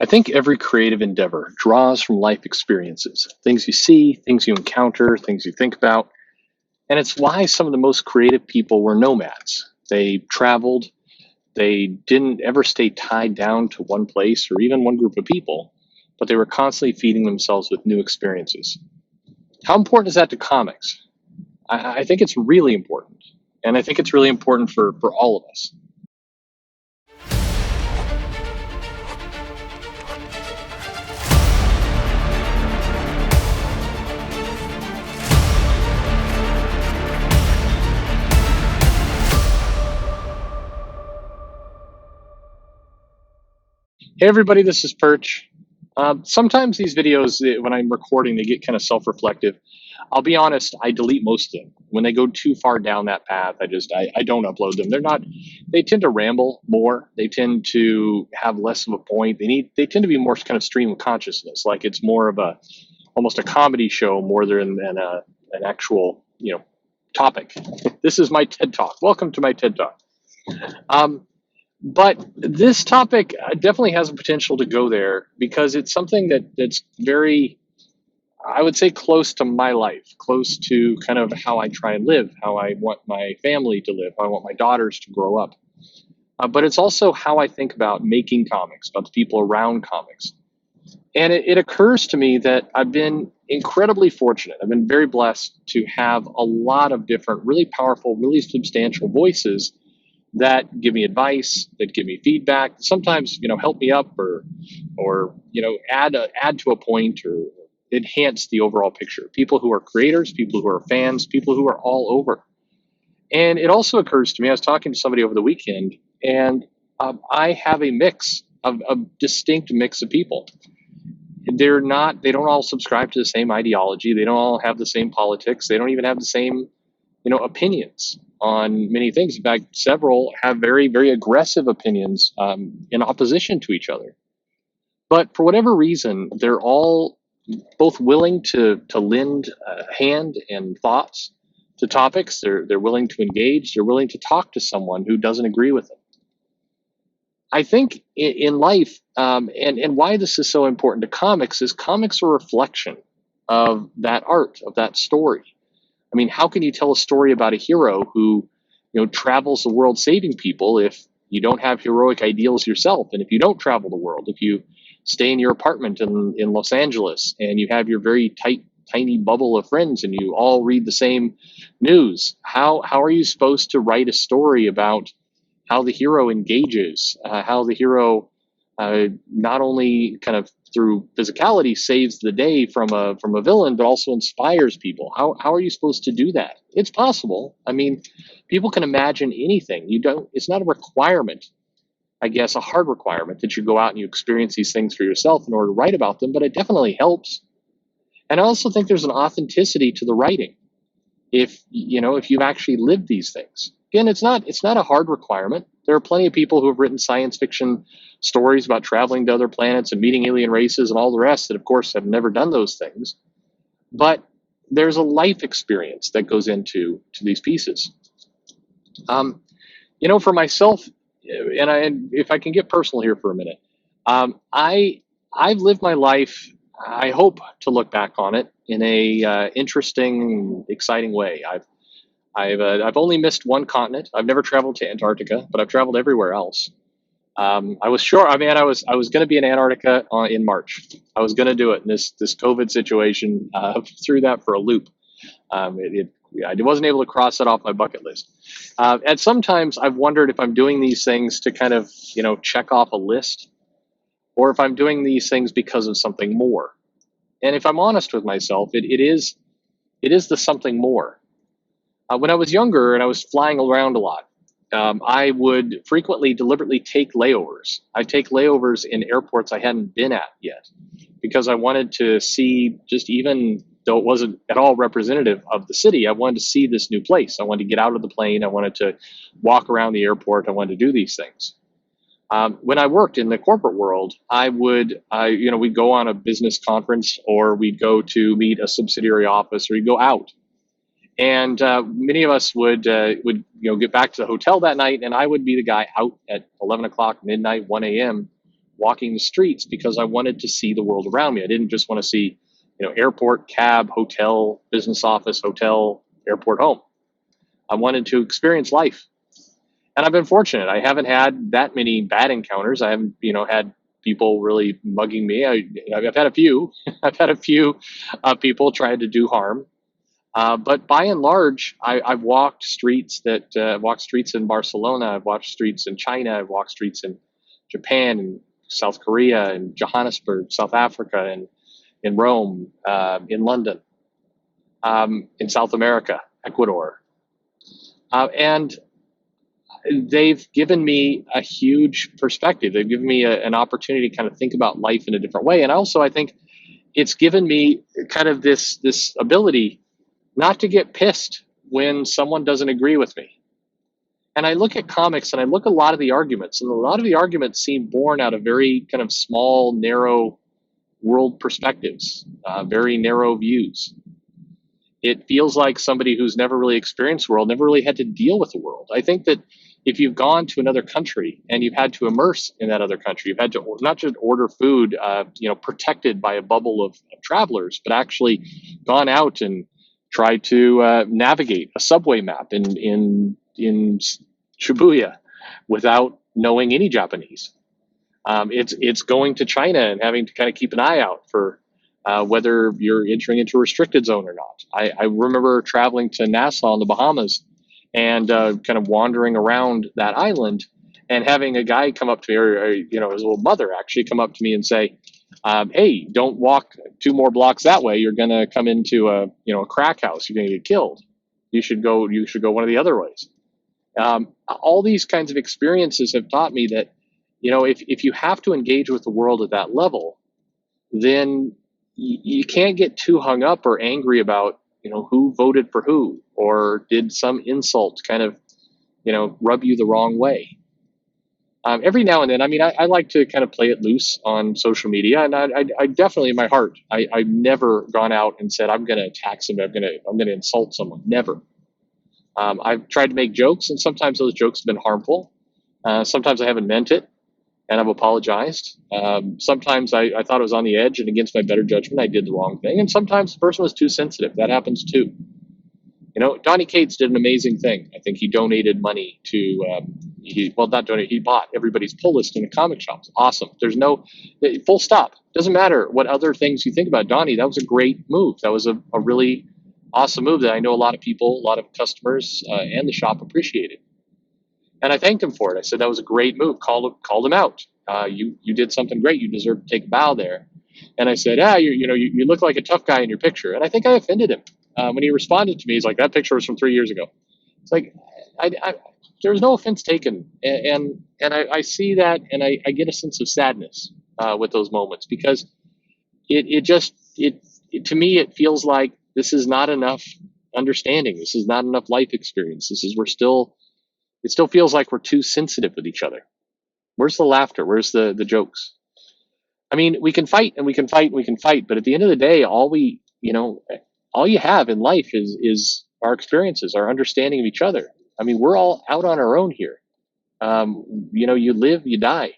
I think every creative endeavor draws from life experiences, things you see, things you encounter, things you think about. And it's why some of the most creative people were nomads. They traveled, they didn't ever stay tied down to one place or even one group of people, but they were constantly feeding themselves with new experiences. How important is that to comics? I think it's really important. And I think it's really important for all of us. Hey everybody, this is Perch. Sometimes these videos, when I'm recording, they get kind of self-reflective. I'll be honest, I delete most of them. When they go too far down that path, I don't upload them. They tend to ramble more. They tend to have less of a point. They tend to be more kind of stream of consciousness, like it's more of almost a comedy show more than an actual, topic. This is my TED Talk. Welcome to my TED Talk. Um, but this topic definitely has the potential to go there because it's something that's very, I would say, close to my life, close to kind of how I try and live, how I want my family to live, how I want my daughters to grow up. But it's also how I think about making comics, about the people around comics. And it occurs to me that I've been incredibly fortunate. I've been very blessed to have a lot of different, really powerful, really substantial voices that give me advice, that give me feedback, sometimes help me up or add to a point or enhance the overall picture. People who are creators, people who are fans, people who are all over. And it also occurs to me, I was talking to somebody over the weekend, and I have a mix of a distinct mix of people. They don't all subscribe to the same ideology. They don't all have the same politics. They don't even have the same opinions on many things. In fact, several have very, very aggressive opinions in opposition to each other. But for whatever reason, they're all both willing to lend a hand and thoughts to topics. They're willing to engage. They're willing to talk to someone who doesn't agree with them. I think in life, and why this is so important to comics is comics are a reflection of that art, of that story. I mean, how can you tell a story about a hero who, travels the world saving people if you don't have heroic ideals yourself? And if you don't travel the world, if you stay in your apartment in Los Angeles and you have your very tight, tiny bubble of friends and you all read the same news, how are you supposed to write a story about how the hero engages, how the hero not only kind of through physicality saves the day from a villain, but also inspires people? How are you supposed to do that? It's possible. I mean, people can imagine anything. It's not a requirement, I guess, a hard requirement that you go out and you experience these things for yourself in order to write about them, but it definitely helps. And I also think there's an authenticity to the writing if you've actually lived these things. Again, it's not a hard requirement. There are plenty of people who have written science fiction stories about traveling to other planets and meeting alien races and all the rest that, of course, have never done those things. But there's a life experience that goes into these pieces. For myself, and if I can get personal here for a minute, I've lived my life. I hope to look back on it in a interesting, exciting way. I've only missed one continent. I've never traveled to Antarctica, but I've traveled everywhere else. I was sure. I mean, I was going to be in Antarctica in March. I was going to do it, and this COVID situation threw that for a loop. I wasn't able to cross that off my bucket list. And sometimes I've wondered if I'm doing these things to kind of check off a list, or if I'm doing these things because of something more. And if I'm honest with myself, it is the something more. When I was younger and I was flying around a lot, I would frequently deliberately take layovers. I'd take layovers in airports I hadn't been at yet because I wanted to see, just even though it wasn't at all representative of the city, I wanted to see this new place. I wanted to get out of the plane. I wanted to walk around the airport. I wanted to do these things. When I worked in the corporate world, we'd go on a business conference, or we'd go to meet a subsidiary office, or we'd go out. And many of us would get back to the hotel that night, and I would be the guy out at 11 o'clock, midnight, 1 a.m., walking the streets because I wanted to see the world around me. I didn't just want to see, airport, cab, hotel, business office, hotel, airport, home. I wanted to experience life. And I've been fortunate. I haven't had that many bad encounters. I haven't, had people really mugging me. I've had a few. I've had a few people try to do harm. But by and large, I've walked streets walked streets in Barcelona. I've walked streets in China. I've walked streets in Japan and South Korea and Johannesburg, South Africa, and in Rome, in London, in South America, Ecuador, and they've given me a huge perspective. They've given me an opportunity to kind of think about life in a different way, and also I think it's given me kind of this ability not to get pissed when someone doesn't agree with me. And I look at comics and I look at a lot of the arguments, and a lot of the arguments seem born out of very kind of small, narrow world perspectives, very narrow views. It feels like somebody who's never really experienced the world, never really had to deal with the world. I think that if you've gone to another country and you've had to immerse in that other country, you've had to not just order food, protected by a bubble of travelers, but actually gone out and tried to navigate a subway map in Shibuya without knowing any Japanese. It's going to China and having to kind of keep an eye out for whether you're entering into a restricted zone or not. I remember traveling to Nassau in the Bahamas and kind of wandering around that island and having a guy come up to me, or his little mother actually come up to me and say, "Hey, don't walk 2 more blocks that way. You're going to come into a crack house. You're going to get killed. You should go one of the other ways." All these kinds of experiences have taught me that, if you have to engage with the world at that level, then you can't get too hung up or angry about, who voted for who, or did some insult kind of, rub you the wrong way. Every now and then, I like to kind of play it loose on social media, and I definitely, in my heart, I've never gone out and said I'm going to attack somebody, I'm going to insult someone. Never. I've tried to make jokes, and sometimes those jokes have been harmful. Sometimes I haven't meant it, and I've apologized. Sometimes I thought I was on the edge, and against my better judgment, I did the wrong thing. And sometimes the person was too sensitive. That happens too. Donnie Cates did an amazing thing. I think he donated money to, not donated, he bought everybody's pull list in the comic shops. Awesome. There's no, full stop. Doesn't matter what other things you think about Donnie. That was a great move. That was a really awesome move that I know a lot of people, a lot of customers, and the shop appreciated. And I thanked him for it. I said, that was a great move. Called him out. You did something great. You deserve to take a bow there. And I said, you look like a tough guy in your picture. And I think I offended him. When he responded to me, he's like, that picture was from 3 years ago. It's like, there was no offense taken. And I see that, and I get a sense of sadness with those moments, because to me, it feels like this is not enough understanding. This is not enough life experience. It still feels like we're too sensitive with each other. Where's the laughter? Where's the jokes? We can fight and we can fight and we can fight, but at the end of the day, all you have in life is our experiences, our understanding of each other. We're all out on our own here. You live, you die.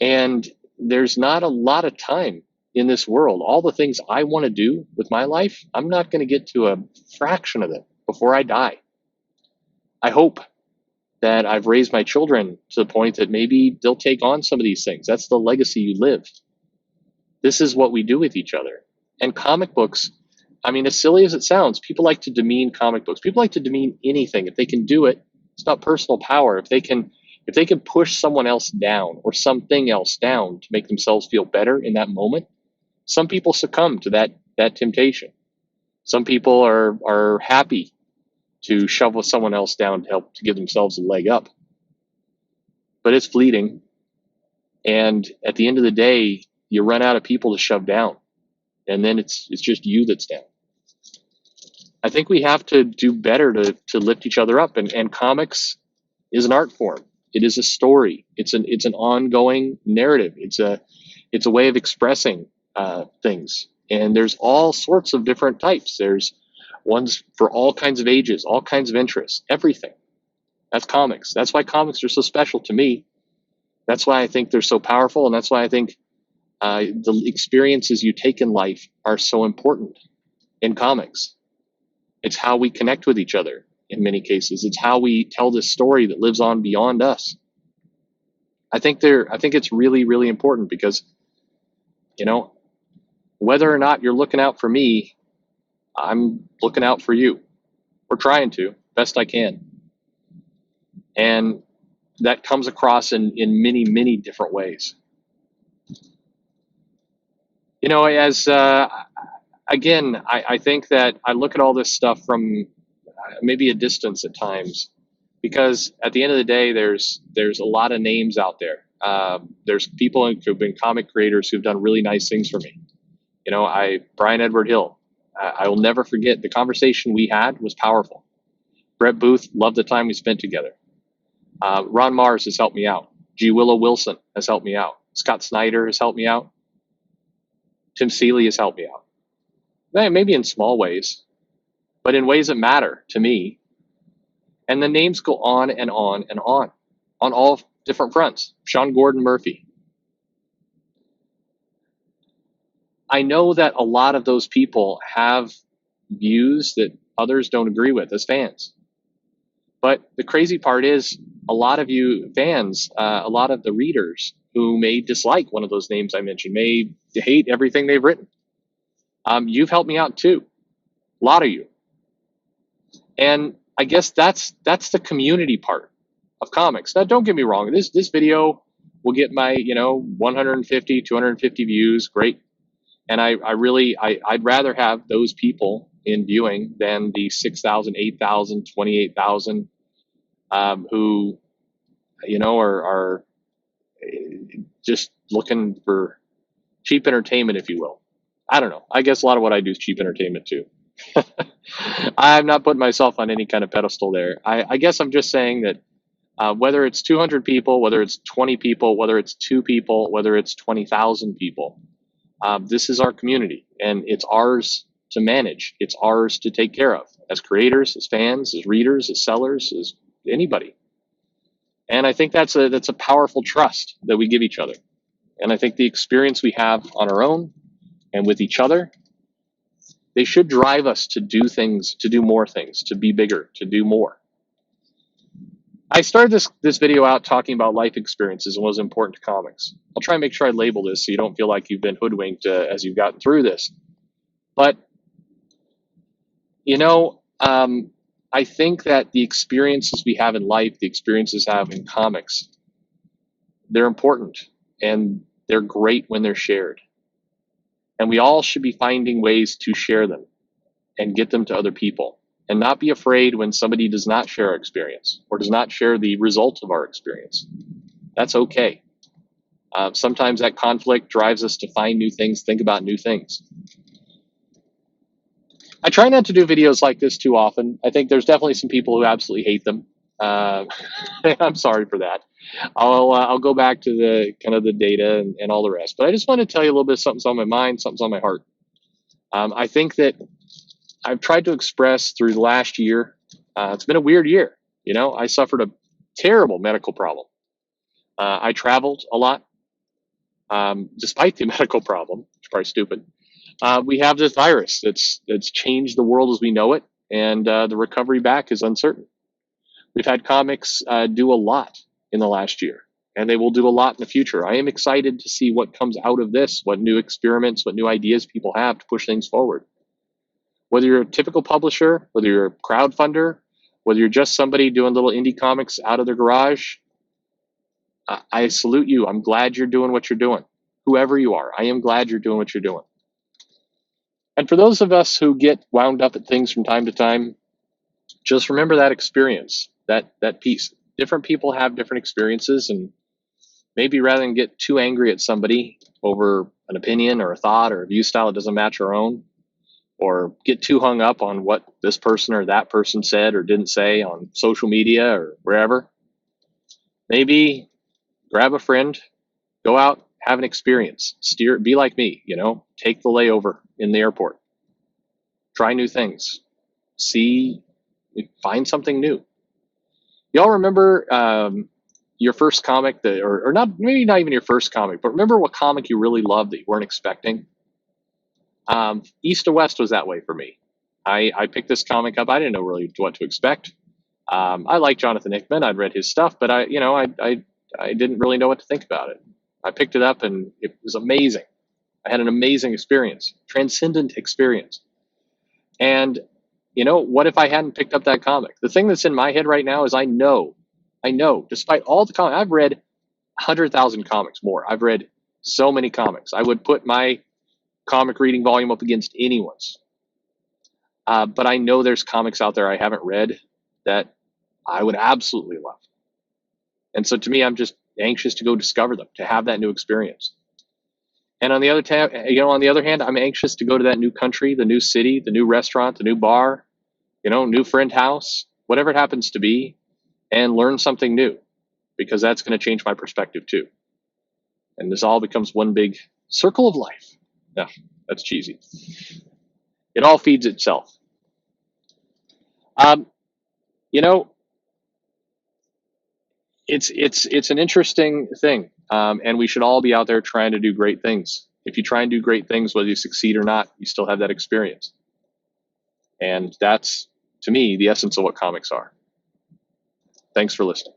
And there's not a lot of time in this world. All the things I want to do with my life, I'm not going to get to a fraction of it before I die. I hope that I've raised my children to the point that maybe they'll take on some of these things. That's the legacy you live. This is what we do with each other. And comic books, as silly as it sounds, people like to demean comic books. People like to demean anything. If they can do it, it's not personal power. If they can push someone else down or something else down to make themselves feel better in that moment, some people succumb to that temptation. Some people are happy to shovel someone else down to give themselves a leg up. But it's fleeting. And at the end of the day, you run out of people to shove down. And then it's just you that's down. I think we have to do better to lift each other up. And comics is an art form. It is a story. It's an ongoing narrative. It's a way of expressing things. And there's all sorts of different types. There's ones for all kinds of ages, all kinds of interests, everything. That's comics. That's why comics are so special to me. That's why I think they're so powerful, and that's why I think the experiences you take in life are so important in comics. It's how we connect with each other in many cases. It's how we tell this story that lives on beyond us. I think it's really, really important because, you know, whether or not you're looking out for me, I'm looking out for you. We're trying to, best I can. And that comes across in many, many different ways. You know, as again, I think that I look at all this stuff from maybe a distance at times, because at the end of the day, there's a lot of names out there. There's people who've been comic creators who've done really nice things for me. You know, Brian Edward Hill. I will never forget the conversation we had was powerful. Brett Booth, loved the time we spent together. Ron Mars has helped me out. G. Willow Wilson has helped me out. Scott Snyder has helped me out. Tim Seeley has helped me out. Maybe in small ways, but in ways that matter to me. And the names go on and on and on all different fronts. Sean Gordon Murphy. I know that a lot of those people have views that others don't agree with as fans. But the crazy part is, a lot of you fans, a lot of the readers who may dislike one of those names I mentioned, may hate everything they've written. You've helped me out too. A lot of you. And I guess that's the community part of comics. Now, don't get me wrong. This video will get my 150, 250 views. Great. And I'd rather have those people in viewing than the 6,000, 8,000, 28,000 who, are just looking for cheap entertainment, if you will. I don't know. I guess a lot of what I do is cheap entertainment too. I'm not putting myself on any kind of pedestal there. I guess I'm just saying that whether it's 200 people, whether it's 20 people, whether it's 2 people, whether it's 20,000 people, this is our community, and it's ours to manage. It's ours to take care of as creators, as fans, as readers, as sellers, as anybody. And I think that's a powerful trust that we give each other. And I think the experience we have on our own and with each other, they should drive us to do things, to do more things, to be bigger, to do more. I started this video out talking about life experiences and what was important to comics. I'll try and make sure I label this so you don't feel like you've been hoodwinked as you've gotten through this. But, I think that the experiences we have in life, the experiences we have in comics, they're important and they're great when they're shared. And we all should be finding ways to share them and get them to other people, and not be afraid when somebody does not share our experience or does not share the result of our experience. That's okay. Sometimes that conflict drives us to find new things, think about new things. I try not to do videos like this too often. I think there's definitely some people who absolutely hate them. I'm sorry for that. I'll go back to the kind of the data and all the rest. But I just want to tell you a little bit of something's on my mind, something's on my heart. I think that I've tried to express through the last year. It's been a weird year. I suffered a terrible medical problem. I traveled a lot, despite the medical problem. It's probably stupid. We have this virus that's changed the world as we know it, and the recovery back is uncertain. We've had comics do a lot in the last year, and they will do a lot in the future. I am excited to see what comes out of this, what new experiments, what new ideas people have to push things forward. Whether you're a typical publisher, whether you're a crowdfunder, whether you're just somebody doing little indie comics out of their garage, I salute you. I'm glad you're doing what you're doing. Whoever you are, I am glad you're doing what you're doing. And for those of us who get wound up at things from time to time, just remember that experience, that piece. Different people have different experiences, and maybe rather than get too angry at somebody over an opinion or a thought or a view style that doesn't match our own, or get too hung up on what this person or that person said or didn't say on social media or wherever, maybe grab a friend, go out, have an experience, be like me, take the layover in the airport, try new things, find something new. Y'all remember your first comic that, or not, maybe not even your first comic, but remember what comic you really loved that you weren't expecting? East to West was that way for me. I picked this comic up. I didn't know really what to expect. I like Jonathan Hickman. I'd read his stuff, but I didn't really know what to think about it. I picked it up and it was amazing. I had an amazing experience, transcendent experience. And what if I hadn't picked up that comic? The thing that's in my head right now is I know, despite all the comics, I've read 100,000 comics more. I've read so many comics. I would put my comic reading volume up against anyone's. But I know there's comics out there I haven't read that I would absolutely love. And so to me, I'm just anxious to go discover them, to have that new experience. And on the other hand, I'm anxious to go to that new country, the new city, the new restaurant, the new bar, new friend house, whatever it happens to be, and learn something new, because that's going to change my perspective too. And this all becomes one big circle of life. No, that's cheesy. It all feeds itself. Um, you know, it's an interesting thing, and we should all be out there trying to do great things. If you try and do great things, whether you succeed or not, you still have that experience. And that's, to me, the essence of what comics are. Thanks for listening.